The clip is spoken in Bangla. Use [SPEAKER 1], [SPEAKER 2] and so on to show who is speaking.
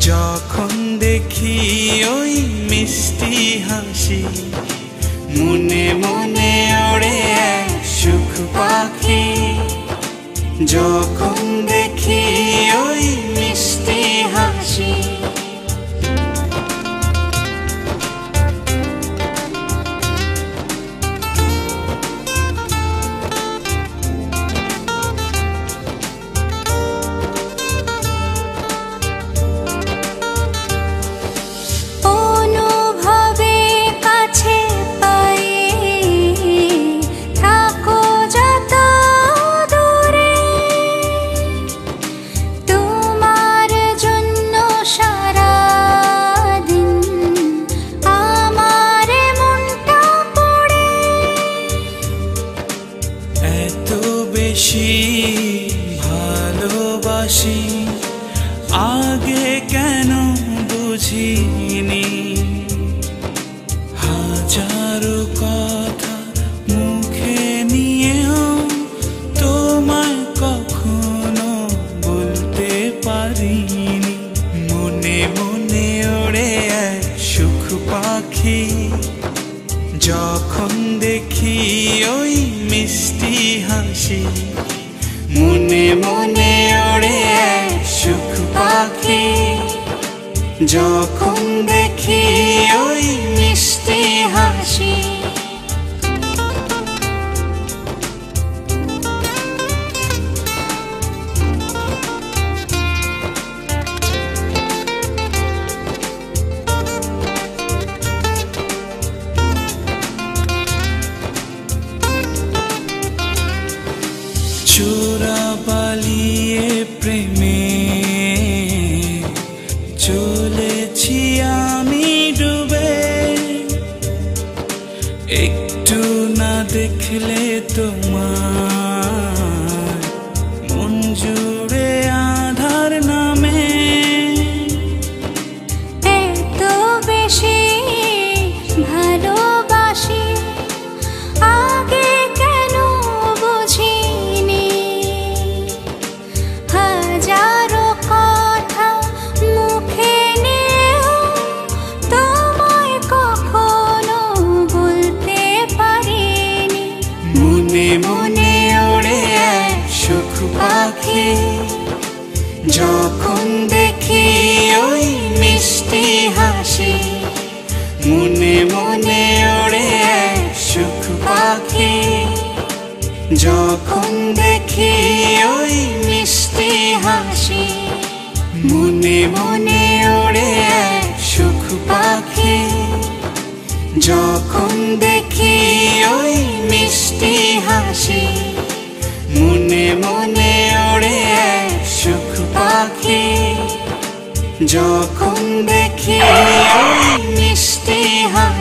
[SPEAKER 1] যখন দেখি ওই মিষ্টি হাসি, মনে মনে ওড়ে এক সুখ পাখি। যখন দেখি ওই মিষ্টি হাসি, ভালোবাসি আগে কেন বুঝিনি। হাজারো কথা মুখে নিয়েও তোমায় কখনো বলতে পারিনি। মনে মনে ওড়ে এক সুখ পাখি, যখন দেখি ওই মিষ্টি হাসি। মনে মনে ওড়ে এক সুখ পাখি, যখন দেখি ওই মিষ্টি হাসি। চোরা পালিয়ে প্রেমে চলেছি আমি ডুবে, একটু না দেখলে তোমার মন জুড়ে আধার নামে।
[SPEAKER 2] এত বেশি ভালোবাসি আগে কেন বুঝিনি। হাজারো কথা মুখে নিয়েও তোমায় কখনো বলতে পারিনি।
[SPEAKER 1] মনে মনে ওড়ে এক সুখ পাখি, যখন দেখি ওই মিষ্টি হাসি। মনে মনে ওড়ে এক সুখ পাখি, যখন দেখি ওই মিষ্টি হাসি। মনে মনে ওড়ে এক সুখ পাখি, যখন দেখি ওই মিষ্টি হাসি। মনে মনে ওড়ে এক সুখ পাখি, যখন দেখি ওই মিষ্টি হাসি।